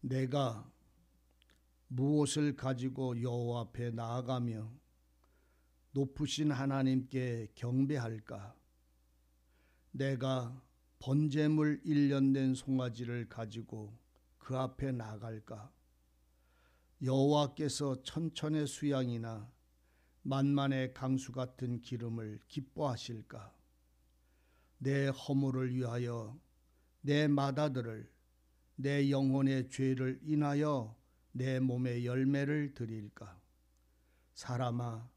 내가 무엇을 가지고 여호와 앞에 나아가며 높으신 하나님께 경배할까? 내가 번제물 1년 된 송아지를 가지고 그 앞에 나갈까? 여호와께서 천천의 수양이나 만만의 강수 같은 기름을 기뻐하실까? 내 허물을 위하여 내 맏아들을, 내 영혼의 죄를 인하여 내 몸의 열매를 드릴까? 사람아,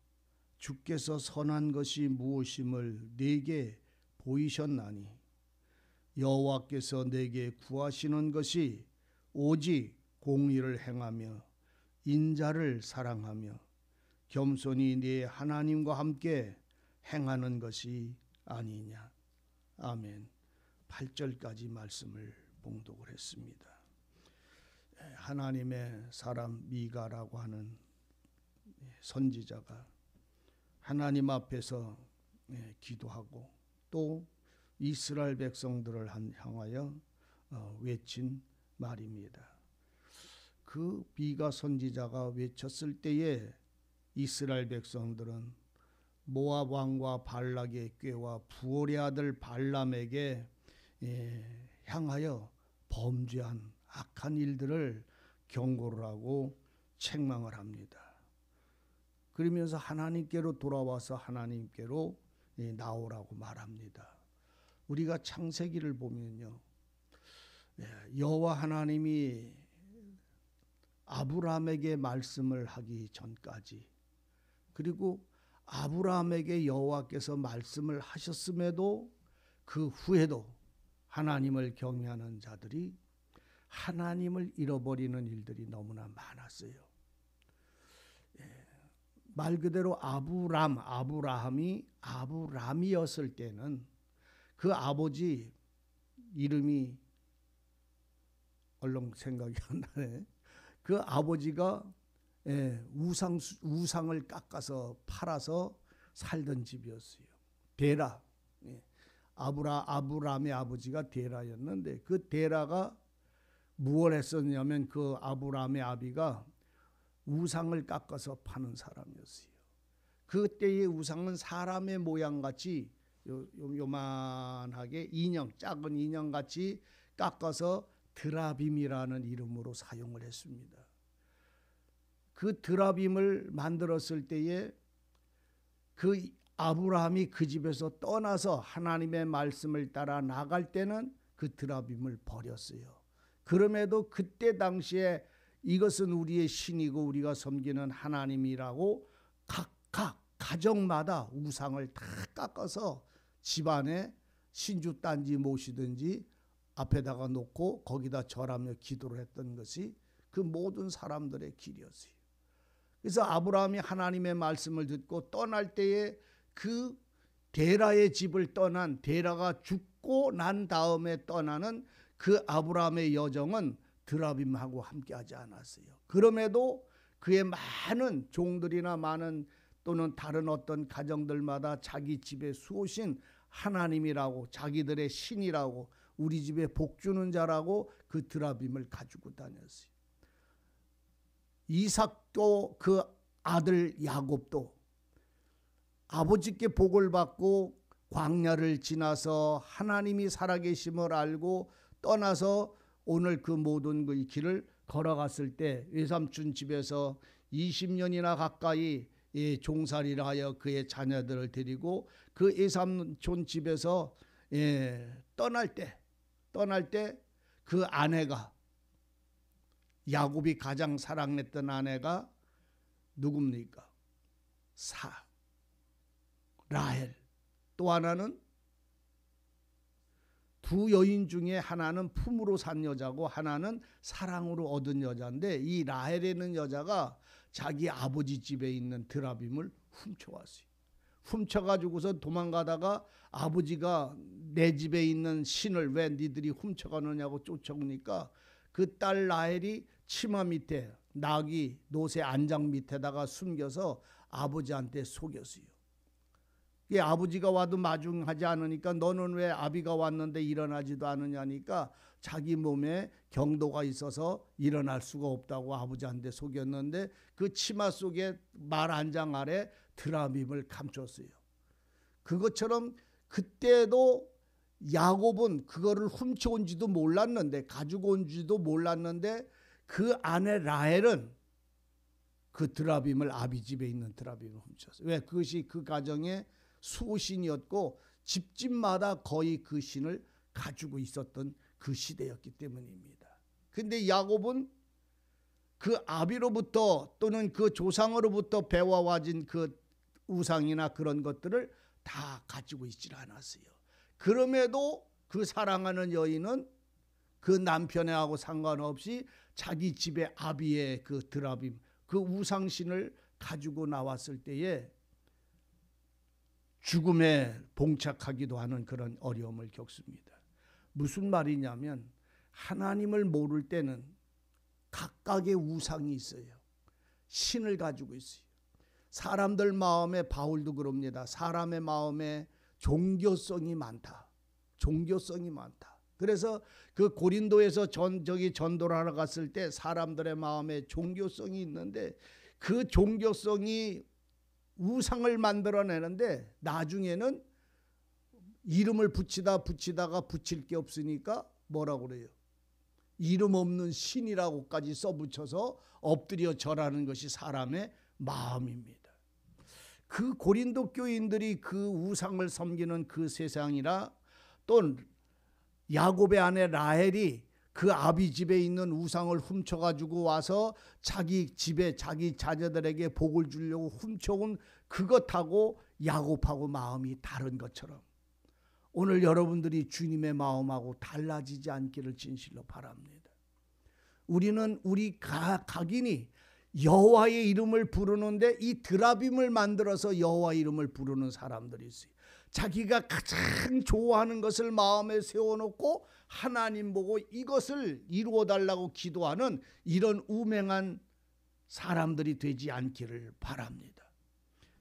주께서 선한 것이 무엇임을 내게 보이셨나니 여호와께서 내게 구하시는 것이 오직 공의를 행하며 인자를 사랑하며 겸손히 네 하나님과 함께 행하는 것이 아니냐. 아멘. 8절까지 말씀을 봉독을 했습니다. 하나님의 사람 미가라고 하는 선지자가 하나님 앞에서 기도하고 또 이스라엘 백성들을 향하여 외친 말입니다. 그 미가 선지자가 외쳤을 때에 이스라엘 백성들은 모압 왕과 발락의 꾀와 부올의 아들 발람에게 향하여 범죄한 악한 일들을 경고를 하고 책망을 합니다. 그러면서 하나님께로 돌아와서 하나님께로 나오라고 말합니다. 우리가 창세기를 보면요, 여호와 하나님이 아브라함에게 말씀을 하기 전까지, 그리고 아브라함에게 여호와께서 말씀을 하셨음에도 그 후에도 하나님을 경외하는 자들이 하나님을 잃어버리는 일들이 너무나 많았어요. 말 그대로 아브라함이 아브람이었을 때는 그 아버지 이름이 얼른 생각이 안 나네. 그 아버지가 우상을 깎아서 팔아서 살던 집이었어요. 데라. 아브람의 아버지가 데라였는데 그 데라가 무엇을 했었냐면 그 아브람의 아비가 우상을 깎아서 파는 사람이었어요. 그때의 우상은 사람의 모양같이 요만하게 인형, 작은 인형같이 깎아서 드라빔이라는 이름으로 사용을 했습니다. 그 드라빔을 만들었을 때에 그 아브라함이 그 집에서 떠나서 하나님의 말씀을 따라 나갈 때는 그 드라빔을 버렸어요. 그럼에도 그때 당시에 이것은 우리의 신이고 우리가 섬기는 하나님이라고 각각 가정마다 우상을 다 깎아서 집안에 신주단지 모시든지 앞에다가 놓고 거기다 절하며 기도를 했던 것이 그 모든 사람들의 길이었어요. 그래서 아브라함이 하나님의 말씀을 듣고 떠날 때에 그 데라의 집을 떠난, 데라가 죽고 난 다음에 떠나는 그 아브라함의 여정은 드라빔하고 함께하지 않았어요. 그럼에도 그의 많은 종들이나 많은 또는 다른 어떤 가정들마다 자기 집에 수오신 하나님이라고, 자기들의 신이라고, 우리 집에 복 주는 자라고 그 드라빔을 가지고 다녔어요. 이삭도 그 아들 야곱도 아버지께 복을 받고 광야를 지나서 하나님이 살아계심을 알고 떠나서 오늘 그 모든 그 길을 걸어갔을 때 외삼촌 집에서 20년이나 가까이 종살이를 하여 그의 자녀들을 데리고 그 외삼촌 집에서 떠날 때 그 아내가, 야곱이 가장 사랑했던 아내가 누굽니까? 라헬. 또 하나는 두 여인 중에 하나는 품으로 산 여자고 하나는 사랑으로 얻은 여자인데 이 라헬이라는 여자가 자기 아버지 집에 있는 드라빔을 훔쳐왔어요. 훔쳐가지고서 도망가다가 아버지가 내 집에 있는 신을 왜 니들이 훔쳐가느냐고 쫓아오니까 그 딸 라헬이 치마 밑에 나귀 노새 안장 밑에다가 숨겨서 아버지한테 속였어요. 아버지가 와도 마중하지 않으니까 너는 왜 아비가 왔는데 일어나지도 않느냐니까 자기 몸에 경도가 있어서 일어날 수가 없다고 아버지한테 속였는데 그 치마 속에 말 한 장 아래 드라빔을 감췄어요. 그것처럼 그때도 야곱은 그거를 훔쳐온지도 몰랐는데, 가지고 온지도 몰랐는데, 그 아내 라헬은 그 드라빔을, 아비 집에 있는 드라빔을 훔쳤어요. 왜? 그것이 그 가정의 수호신이었고 집집마다 거의 그 신을 가지고 있었던 그 시대였기 때문입니다. 근데 야곱은 그 아비로부터 또는 그 조상으로부터 배워와진 그 우상이나 그런 것들을 다 가지고 있질 않았어요. 그럼에도 그 사랑하는 여인은 그 남편하고 상관없이 자기 집에 아비의 그 드라빔, 그 우상신을 가지고 나왔을 때에 죽음에 봉착하기도 하는 그런 어려움을 겪습니다. 무슨 말이냐면 하나님을 모를 때는 각각의 우상이 있어요. 신을 가지고 있어요. 사람들 마음에, 바울도 그럽니다. 사람의 마음에 종교성이 많다. 종교성이 많다. 그래서 그 고린도에서 전도를 하러 갔을 때 사람들의 마음에 종교성이 있는데 그 종교성이 우상을 만들어내는데 나중에는 이름을 붙이다가 붙일 게 없으니까 뭐라고 그래요? 이름 없는 신이라고까지 써붙여서 엎드려 절하는 것이 사람의 마음입니다. 그 고린도 교인들이 그 우상을 섬기는 그 세상이라, 또 야곱의 아내 라헬이 그 아비 집에 있는 우상을 훔쳐가지고 와서 자기 집에 자기 자녀들에게 복을 주려고 훔쳐온 그것하고 야곱하고 마음이 다른 것처럼 오늘 여러분들이 주님의 마음하고 달라지지 않기를 진실로 바랍니다. 우리는 우리 각인이 여호와의 이름을 부르는데 이 드라빔을 만들어서 여호와 이름을 부르는 사람들이 있어요. 자기가 가장 좋아하는 것을 마음에 세워놓고 하나님 보고 이것을 이루어달라고 기도하는 이런 우맹한 사람들이 되지 않기를 바랍니다.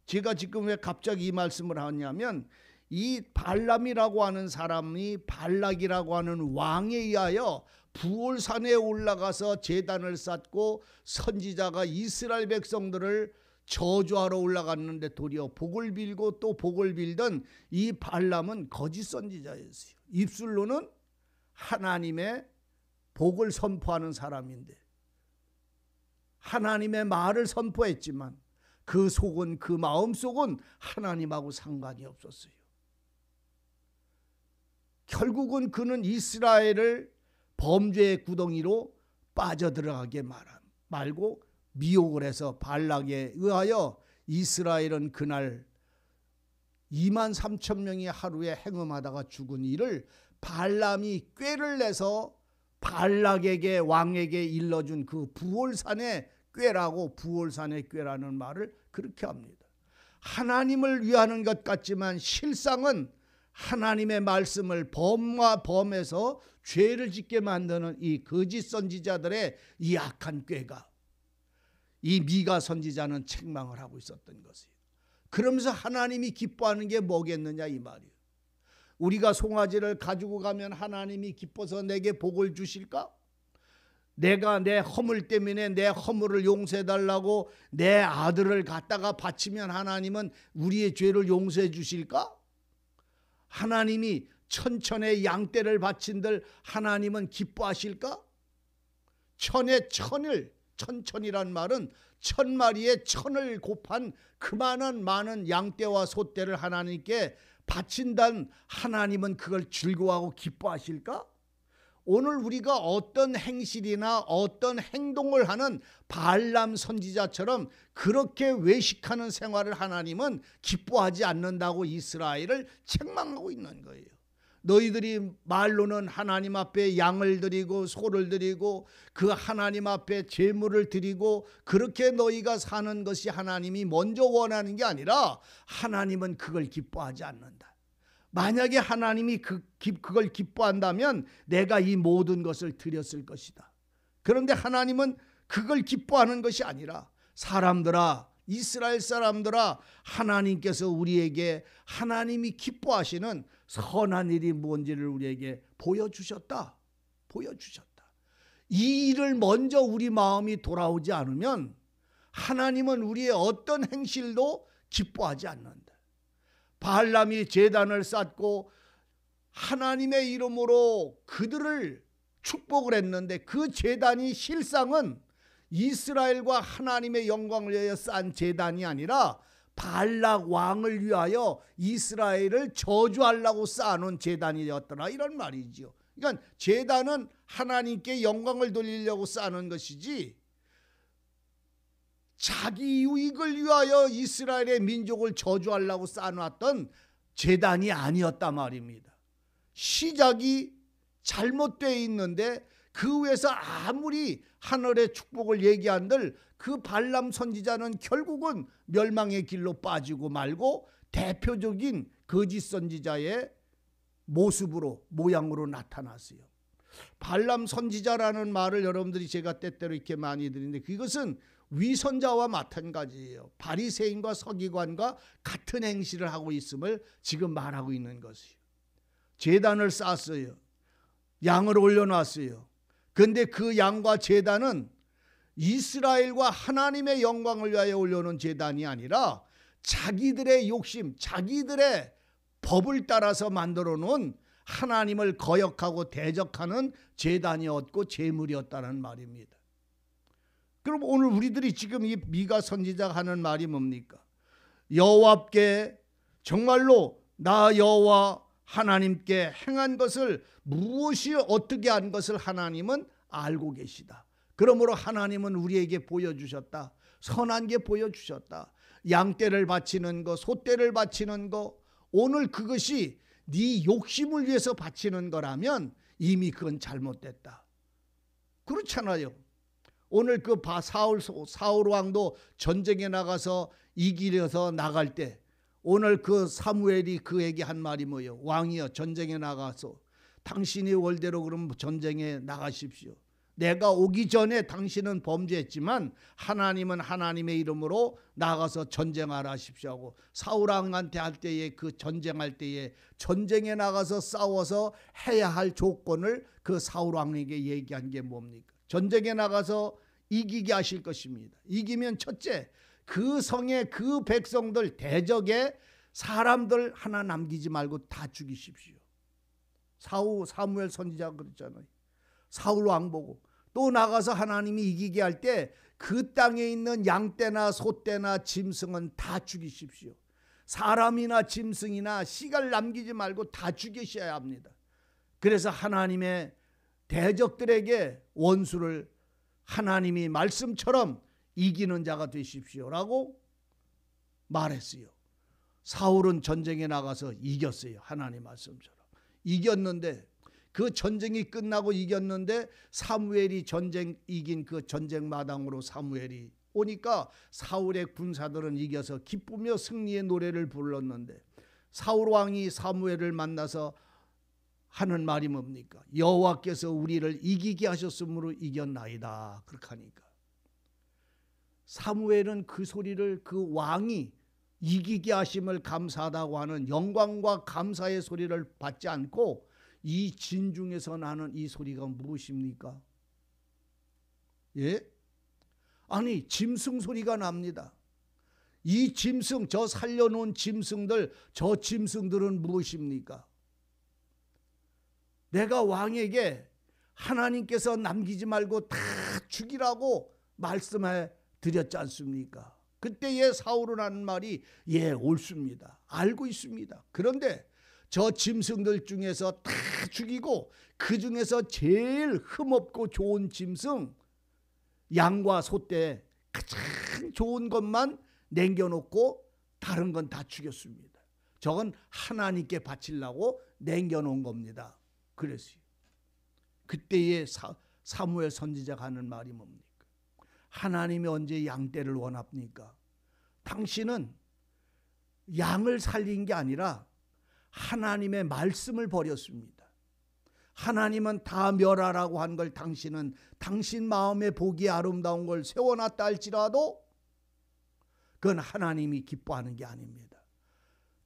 제가 지금 왜 갑자기 이 말씀을 하냐면 이 발람이라고 하는 사람이 발락이라고 하는 왕에 의하여 부올산에 올라가서 제단을 쌓고 선지자가 이스라엘 백성들을 저주하러 올라갔는데 도리어 복을 빌고 또 복을 빌던 이 발람은 거짓 선지자였어요. 입술로는 하나님의 복을 선포하는 사람인데 하나님의 말을 선포했지만 그 속은, 그 마음속은 하나님하고 상관이 없었어요. 결국은 그는 이스라엘을 범죄의 구덩이로 빠져들어가게 말고 미혹을 해서 발락에 의하여 이스라엘은 그날 23,000명이 하루에 행음하다가 죽은 일을 발람이 꾀를 내서 발락에게, 왕에게 일러준 그 부올산의 꾀라고, 부올산의 꾀라는 말을 그렇게 합니다. 하나님을 위하는 것 같지만 실상은 하나님의 말씀을 범해서 죄를 짓게 만드는 이 거짓 선지자들의 이 악한 꾀가 이 미가 선지자는 책망을 하고 있었던 것이에요. 그러면서 하나님이 기뻐하는 게 뭐겠느냐 이 말이에요. 우리가 송아지를 가지고 가면 하나님이 기뻐서 내게 복을 주실까? 내가 내 허물 때문에 내 허물을 용서해달라고 내 아들을 갖다가 바치면 하나님은 우리의 죄를 용서해 주실까? 하나님이 천천의 양떼를 바친들 하나님은 기뻐하실까? 천의 천을, 천천이란 말은 1000마리의 천을 곱한 그만한 많은 양떼와 소떼를 하나님께 바친단 하나님은 그걸 즐거워하고 기뻐하실까? 오늘 우리가 어떤 행실이나 어떤 행동을 하는 발람 선지자처럼 그렇게 외식하는 생활을 하나님은 기뻐하지 않는다고 이스라엘을 책망하고 있는 거예요. 너희들이 말로는 하나님 앞에 양을 드리고 소를 드리고 그 하나님 앞에 제물을 드리고 그렇게 너희가 사는 것이 하나님이 먼저 원하는 게 아니라 하나님은 그걸 기뻐하지 않는다. 만약에 하나님이 그걸 기뻐한다면 내가 이 모든 것을 드렸을 것이다. 그런데 하나님은 그걸 기뻐하는 것이 아니라 사람들아 이스라엘 사람들아, 하나님께서 우리에게 하나님이 기뻐하시는 선한 일이 뭔지를 우리에게 보여주셨다. 이 일을 먼저 우리 마음이 돌아오지 않으면 하나님은 우리의 어떤 행실도 기뻐하지 않는다. 발람이 제단을 쌓고 하나님의 이름으로 그들을 축복을 했는데 그 제단이 실상은 이스라엘과 하나님의 영광을 위하여 쌓은 제단이 아니라 발락 왕을 위하여 이스라엘을 저주하려고 쌓아놓은 제단이었더라, 이런 말이지요. 그러니까 제단은 하나님께 영광을 돌리려고 쌓는 것이지 자기 유익을 위하여 이스라엘의 민족을 저주하려고 쌓아놨던 제단이 아니었단 말입니다. 시작이 잘못되어 있는데 그 위에서 아무리 하늘의 축복을 얘기한들 그 발람 선지자는 결국은 멸망의 길로 빠지고 말고 대표적인 거짓 선지자의 모습으로, 모양으로 나타났어요. 발람 선지자라는 말을 여러분들이 제가 때때로 이렇게 많이 드리는데 그것은 위선자와 마찬가지예요. 바리새인과 서기관과 같은 행실을 하고 있음을 지금 말하고 있는 것이에요. 제단을 쌓았어요. 양을 올려놨어요. 그런데 그 양과 제단은 이스라엘과 하나님의 영광을 위하여 올려놓은 제단이 아니라 자기들의 욕심, 자기들의 법을 따라서 만들어 놓은 하나님을 거역하고 대적하는 제단이었고 제물이었다는 말입니다. 그럼 오늘 우리들이 지금 이 미가 선지자가 하는 말이 뭡니까? 여호와께 정말로 나 여호와 하나님께 행한 것을 무엇이 어떻게 한 것을 하나님은 알고 계시다. 그러므로 하나님은 우리에게 보여주셨다. 선한 게 보여주셨다. 양떼를 바치는 거, 소떼를 바치는 거, 오늘 그것이 네 욕심을 위해서 바치는 거라면 이미 그건 잘못됐다. 그렇잖아요. 오늘 그 사울 왕도 전쟁에 나가서 이기려서 나갈 때 오늘 그 사무엘이 그에게 한 말이 뭐예요? 왕이여, 전쟁에 나가서 당신이 월대로 그럼 전쟁에 나가십시오. 내가 오기 전에 당신은 범죄했지만 하나님은 하나님의 이름으로 나가서 전쟁하라 하십시오 하고 사울 왕한테 할 때에 그 전쟁할 때에 전쟁에 나가서 싸워서 해야 할 조건을 그 사울 왕에게 얘기한 게 뭡니까? 전쟁에 나가서 이기게 하실 것입니다. 이기면 첫째, 그 성의 그 백성들 대적에 사람들 하나 남기지 말고 다 죽이십시오. 사무엘 선지자가 그랬잖아요. 사울 왕 보고 또 나가서 하나님이 이기게 할 때 그 땅에 있는 양떼나 소떼나 짐승은 다 죽이십시오. 사람이나 짐승이나 씨를 남기지 말고 다 죽이셔야 합니다. 그래서 하나님의 대적들에게 원수를 하나님이 말씀처럼 이기는 자가 되십시오라고 말했어요. 사울은 전쟁에 나가서 이겼어요. 하나님 말씀처럼 이겼는데 그 전쟁이 끝나고 이겼는데 사무엘이 전쟁 이긴 그 전쟁 마당으로 사무엘이 오니까 사울의 군사들은 이겨서 기쁘며 승리의 노래를 불렀는데 사울 왕이 사무엘을 만나서 하는 말이 뭡니까? 여호와께서 우리를 이기게 하셨으므로 이겼나이다. 그렇게 하니까 사무엘은 그 소리를 그 왕이 이기게 하심을 감사하다고 하는 영광과 감사의 소리를 받지 않고 이 진중에서 나는 이 소리가 무엇입니까? 예? 아니 짐승 소리가 납니다. 이 짐승, 저 살려놓은 짐승들, 저 짐승들은 무엇입니까? 내가 왕에게 하나님께서 남기지 말고 다 죽이라고 말씀해 드렸지 않습니까? 그때에 사울은 하는 말이 예, 옳습니다. 알고 있습니다. 그런데 저 짐승들 중에서 다 죽이고 그 중에서 제일 흠없고 좋은 짐승 양과 소떼 가장 좋은 것만 남겨놓고 다른 건 다 죽였습니다. 저건 하나님께 바치려고 남겨놓은 겁니다. 그랬어요. 그때에 사무엘 선지자가 하는 말이 뭡니까? 하나님이 언제 양떼를 원합니까? 당신은 양을 살린 게 아니라 하나님의 말씀을 버렸습니다. 하나님은 다 멸하라고 한 걸 당신은 당신 마음에 보기 아름다운 걸 세워놨다 할지라도 그건 하나님이 기뻐하는 게 아닙니다.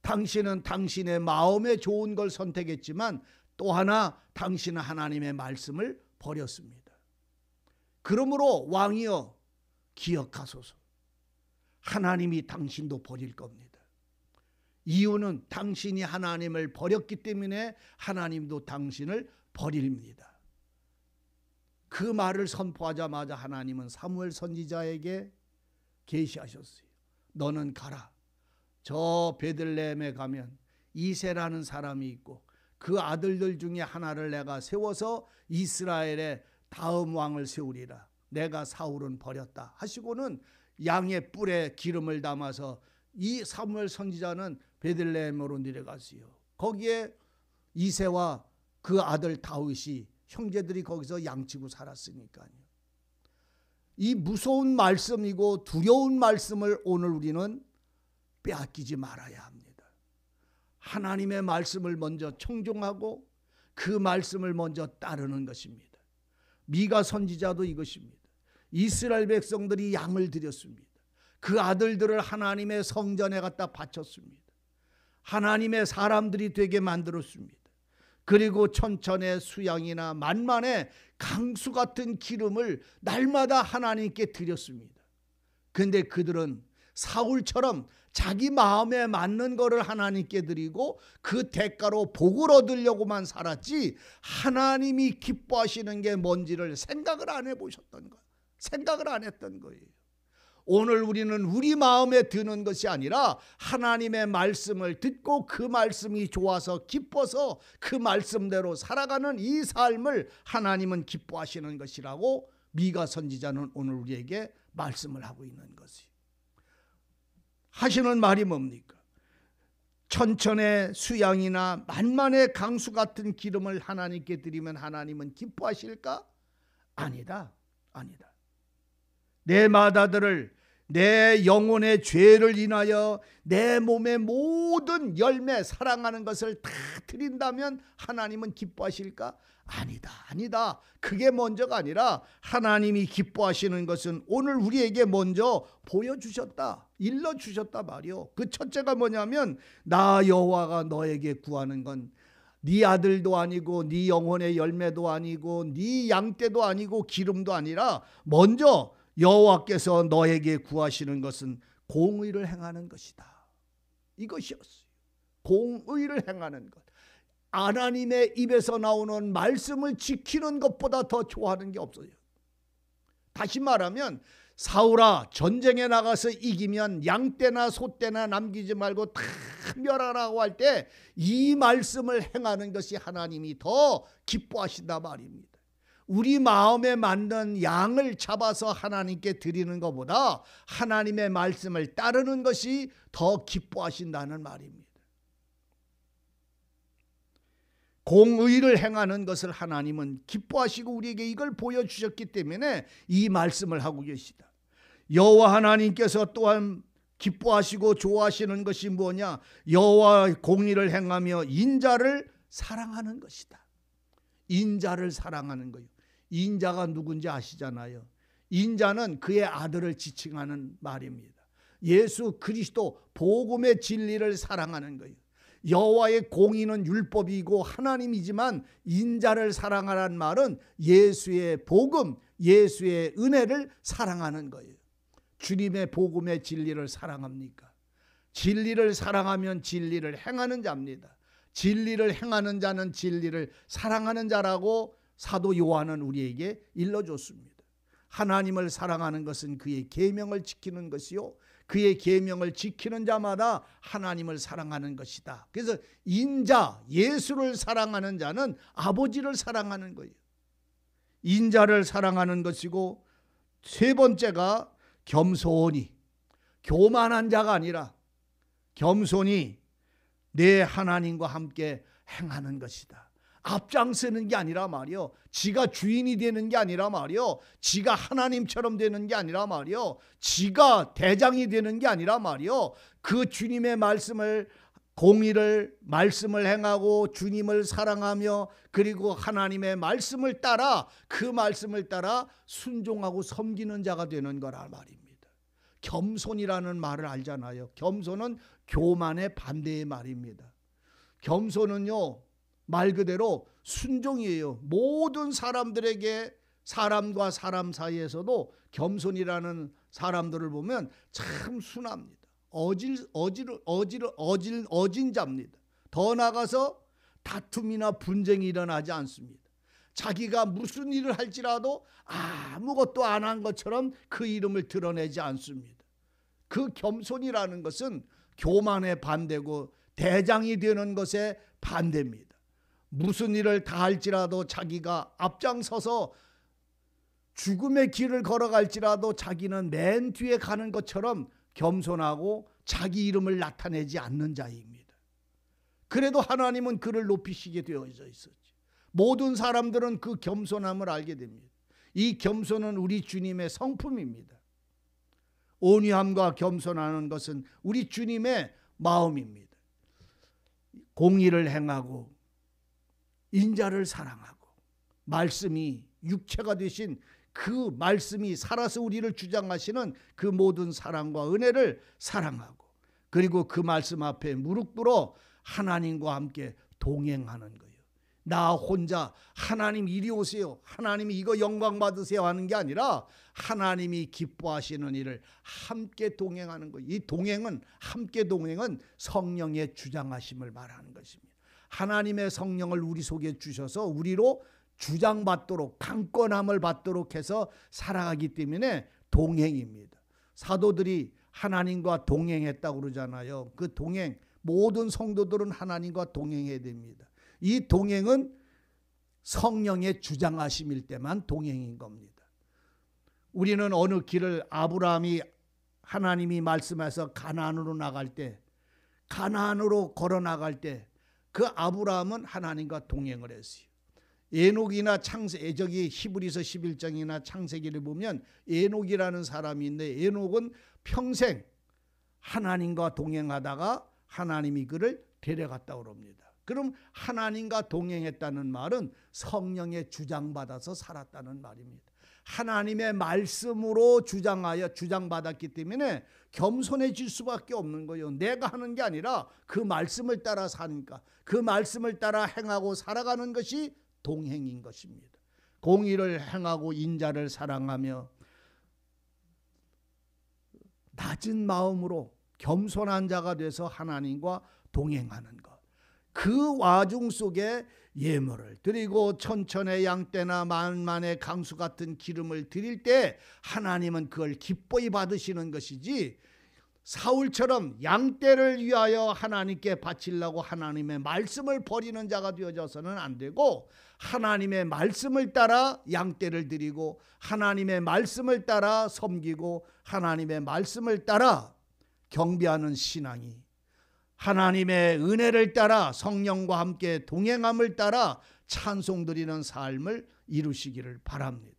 당신은 당신의 마음에 좋은 걸 선택했지만 또 하나 당신은 하나님의 말씀을 버렸습니다. 그러므로 왕이여 기억하소서. 하나님이 당신도 버릴 겁니다. 이유는 당신이 하나님을 버렸기 때문에 하나님도 당신을 버립니다. 그 말을 선포하자마자 하나님은 사무엘 선지자에게 계시하셨어요. 너는 가라. 저 베들레헴에 가면 이새라는 사람이 있고 그 아들들 중에 하나를 내가 세워서 이스라엘의 다음 왕을 세우리라. 내가 사울은 버렸다 하시고는 양의 뿔에 기름을 담아서 이 사무엘 선지자는 베들레헴으로 내려갔어요. 거기에 이새와 그 아들 다윗이 형제들이 거기서 양치고 살았으니까요. 이 무서운 말씀이고 두려운 말씀을 오늘 우리는 빼앗기지 말아야 합니다. 하나님의 말씀을 먼저 청종하고 그 말씀을 먼저 따르는 것입니다. 미가 선지자도 이것입니다. 이스라엘 백성들이 양을 드렸습니다. 그 아들들을 하나님의 성전에 갖다 바쳤습니다. 하나님의 사람들이 되게 만들었습니다. 그리고 천천의 수양이나 만만의 강수 같은 기름을 날마다 하나님께 드렸습니다. 그런데 그들은 사울처럼 자기 마음에 맞는 거를 하나님께 드리고 그 대가로 복을 얻으려고만 살았지 하나님이 기뻐하시는 게 뭔지를 생각을 안 해보셨던 거예요. 생각을 안 했던 거예요. 오늘 우리는 우리 마음에 드는 것이 아니라 하나님의 말씀을 듣고 그 말씀이 좋아서 기뻐서 그 말씀대로 살아가는 이 삶을 하나님은 기뻐하시는 것이라고 미가 선지자는 오늘 우리에게 말씀을 하고 있는 것이에요. 하시는 말이 뭡니까? 천천의 수양이나 만만의 강수 같은 기름을 하나님께 드리면 하나님은 기뻐하실까? 아니다. 아니다. 내 마다들을 내 영혼의 죄를 인하여 내 몸의 모든 열매 사랑하는 것을 다 드린다면 하나님은 기뻐하실까? 아니다. 아니다. 그게 먼저가 아니라 하나님이 기뻐하시는 것은 오늘 우리에게 먼저 보여주셨다. 일러주셨다 말이요. 그 첫째가 뭐냐면 나 여호와가 너에게 구하는 건 네 아들도 아니고 네 영혼의 열매도 아니고 네 양떼도 아니고 기름도 아니라 먼저 여호와께서 너에게 구하시는 것은 공의를 행하는 것이다. 이것이었어요. 공의를 행하는 것. 하나님의 입에서 나오는 말씀을 지키는 것보다 더 좋아하는 게 없어요. 다시 말하면 사울아 전쟁에 나가서 이기면 양떼나 소떼나 남기지 말고 다 멸하라고 할 때 이 말씀을 행하는 것이 하나님이 더 기뻐하신다 말입니다. 우리 마음에 맞는 양을 잡아서 하나님께 드리는 것보다 하나님의 말씀을 따르는 것이 더 기뻐하신다는 말입니다. 공의를 행하는 것을 하나님은 기뻐하시고 우리에게 이걸 보여주셨기 때문에 이 말씀을 하고 계시다. 여호와 하나님께서 또한 기뻐하시고 좋아하시는 것이 뭐냐? 여호와 공의를 행하며 인자를 사랑하는 것이다. 인자를 사랑하는 거예요. 인자가 누군지 아시잖아요. 인자는 그의 아들을 지칭하는 말입니다. 예수 그리스도 복음의 진리를 사랑하는 거예요. 여호와의 공의는 율법이고 하나님이지만 인자를 사랑하라는 말은 예수의 복음, 예수의 은혜를 사랑하는 거예요. 주님의 복음의 진리를 사랑합니까? 진리를 사랑하면 진리를 행하는 자입니다. 진리를 행하는 자는 진리를 사랑하는 자라고 사도 요한은 우리에게 일러줬습니다. 하나님을 사랑하는 것은 그의 계명을 지키는 것이요 그의 계명을 지키는 자마다 하나님을 사랑하는 것이다. 그래서 인자, 예수를 사랑하는 자는 아버지를 사랑하는 거예요. 인자를 사랑하는 것이고 세 번째가 겸손히, 교만한 자가 아니라 겸손히 내 하나님과 함께 행하는 것이다. 앞장서는 게 아니라 말이요. 지가 주인이 되는 게 아니라 말이요. 지가 하나님처럼 되는 게 아니라 말이요. 지가 대장이 되는 게 아니라 말이요. 그 주님의 말씀을 공의를 말씀을 행하고 주님을 사랑하며 그리고 하나님의 말씀을 따라 그 말씀을 따라 순종하고 섬기는 자가 되는 거라 말입니다. 겸손이라는 말을 알잖아요. 겸손은 교만의 반대의 말입니다. 겸손은요, 말 그대로 순종이에요. 모든 사람들에게, 사람과 사람 사이에서도 겸손이라는 사람들을 보면 참 순합니다. 어진 자입니다. 더 나아가서 다툼이나 분쟁이 일어나지 않습니다. 자기가 무슨 일을 할지라도 아무것도 안 한 것처럼 그 이름을 드러내지 않습니다. 그 겸손이라는 것은 교만의 반대고 대장이 되는 것의 반대입니다. 무슨 일을 다 할지라도 자기가 앞장서서 죽음의 길을 걸어갈지라도 자기는 맨 뒤에 가는 것처럼 겸손하고 자기 이름을 나타내지 않는 자입니다. 그래도 하나님은 그를 높이시게 되어져 있었죠. 모든 사람들은 그 겸손함을 알게 됩니다. 이 겸손은 우리 주님의 성품입니다. 온유함과 겸손하는 것은 우리 주님의 마음입니다. 공의를 행하고 인자를 사랑하고 말씀이 육체가 되신 그 말씀이 살아서 우리를 주장하시는 그 모든 사랑과 은혜를 사랑하고, 그리고 그 말씀 앞에 무릎 꿇어 하나님과 함께 동행하는 거예요. 나 혼자 하나님 이리 오세요, 하나님 이거 영광 받으세요 하는 게 아니라 하나님이 기뻐하시는 일을 함께 동행하는 거예요. 이 동행은, 함께 동행은 성령의 주장하심을 말하는 것입니다. 하나님의 성령을 우리 속에 주셔서 우리로 주장받도록, 강권함을 받도록 해서 살아가기 때문에 동행입니다. 사도들이 하나님과 동행했다고 그러잖아요. 그 동행, 모든 성도들은 하나님과 동행해야 됩니다. 이 동행은 성령의 주장하심일 때만 동행인 겁니다. 우리는 어느 길을 아브라함이, 하나님이 말씀해서 가나안으로 나갈 때, 가나안으로 걸어 나갈 때 그 아브라함은 하나님과 동행을 했어요. 에녹이나 저기 히브리서 11장이나 창세기를 보면 에녹이라는 사람이 있는데, 에녹은 평생 하나님과 동행하다가 하나님이 그를 데려갔다고 그럽니다. 그럼 하나님과 동행했다는 말은 성령의 주장받아서 살았다는 말입니다. 하나님의 말씀으로 주장받았기 때문에 겸손해질 수밖에 없는 거예요. 내가 하는 게 아니라 그 말씀을 따라 사니까, 그 말씀을 따라 행하고 살아가는 것이 동행인 것입니다. 공의를 행하고 인자를 사랑하며 낮은 마음으로 겸손한 자가 돼서 하나님과 동행하는 것. 그 와중 속에 예물을 드리고 천천의 양떼나 만만의 강수 같은 기름을 드릴 때 하나님은 그걸 기뻐히 받으시는 것이지, 사울처럼 양떼를 위하여 하나님께 바치려고 하나님의 말씀을 버리는 자가 되어져서는 안 되고, 하나님의 말씀을 따라 양떼를 드리고 하나님의 말씀을 따라 섬기고 하나님의 말씀을 따라 경배하는 신앙이, 하나님의 은혜를 따라 성령과 함께 동행함을 따라 찬송드리는 삶을 이루시기를 바랍니다.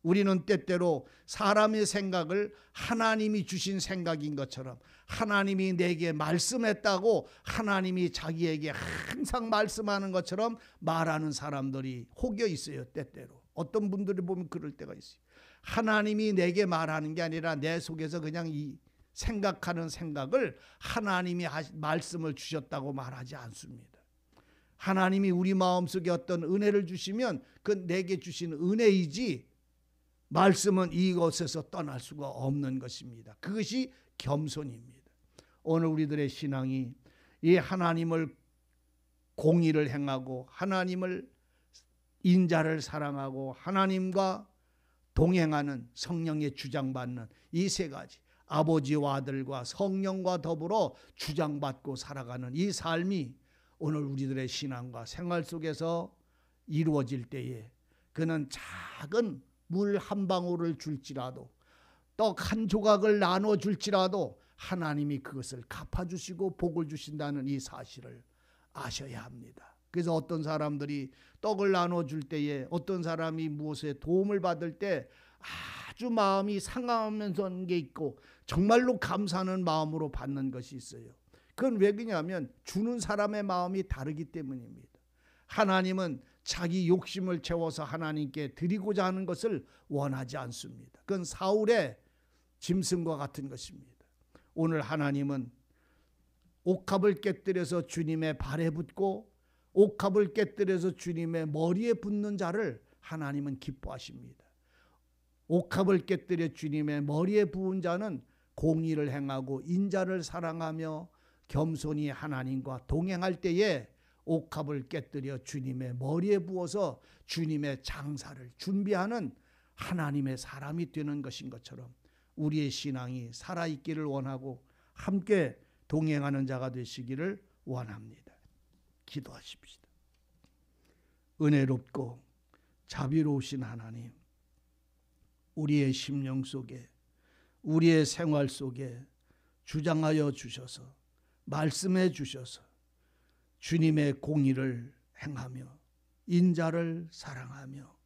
우리는 때때로 사람의 생각을 하나님이 주신 생각인 것처럼, 하나님이 내게 말씀했다고 하나님이 자기에게 항상 말씀하는 것처럼 말하는 사람들이 혹여 있어요. 때때로 어떤 분들이 보면 그럴 때가 있어요. 하나님이 내게 말하는 게 아니라 내 속에서 그냥 이 생각하는 생각을 하나님이 말씀을 주셨다고 말하지 않습니다. 하나님이 우리 마음속에 어떤 은혜를 주시면 그 내게 주신 은혜이지, 말씀은 이곳에서 떠날 수가 없는 것입니다. 그것이 겸손입니다. 오늘 우리들의 신앙이 이 하나님을, 공의를 행하고 하나님을, 인자를 사랑하고 하나님과 동행하는, 성령의 주장받는 이 세 가지, 아버지와 아들과 성령과 더불어 주장받고 살아가는 이 삶이 오늘 우리들의 신앙과 생활 속에서 이루어질 때에, 그는 작은 물 한 방울을 줄지라도, 떡 한 조각을 나눠줄지라도 하나님이 그것을 갚아주시고 복을 주신다는 이 사실을 아셔야 합니다. 그래서 어떤 사람들이 떡을 나눠줄 때에, 어떤 사람이 무엇에 도움을 받을 때 아주 마음이 상하면서 하는 게 있고 정말로 감사하는 마음으로 받는 것이 있어요. 그건 왜 그러냐면 주는 사람의 마음이 다르기 때문입니다. 하나님은 자기 욕심을 채워서 하나님께 드리고자 하는 것을 원하지 않습니다. 그건 사울의 짐승과 같은 것입니다. 오늘 하나님은 옥합을 깨뜨려서 주님의 발에 붙고 옥합을 깨뜨려서 주님의 머리에 붙는 자를 하나님은 기뻐하십니다. 옥합을 깨뜨려 주님의 머리에 부은 자는 공의를 행하고 인자를 사랑하며 겸손히 하나님과 동행할 때에 옥합을 깨뜨려 주님의 머리에 부어서 주님의 장사를 준비하는 하나님의 사람이 되는 것인 것처럼 우리의 신앙이 살아있기를 원하고 함께 동행하는 자가 되시기를 원합니다. 기도하십시다. 은혜롭고 자비로우신 하나님, 우리의 심령 속에 우리의 생활 속에 주장하여 주셔서 말씀해 주셔서 주님의 공의를 행하며 인자를 사랑하며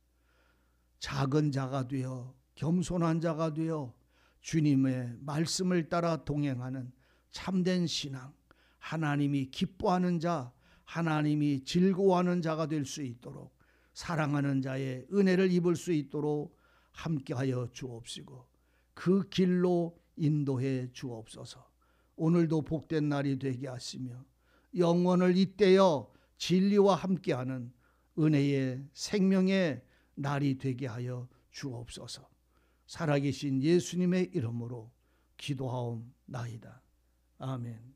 작은 자가 되어 겸손한 자가 되어 주님의 말씀을 따라 동행하는 참된 신앙, 하나님이 기뻐하는 자, 하나님이 즐거워하는 자가 될 수 있도록 사랑하는 자의 은혜를 입을 수 있도록 함께하여 주옵시고 그 길로 인도해 주옵소서. 오늘도 복된 날이 되게 하시며 영원을 잇대어 진리와 함께하는 은혜의 생명의 날이 되게 하여 주옵소서. 살아계신 예수님의 이름으로 기도하옵나이다. 아멘.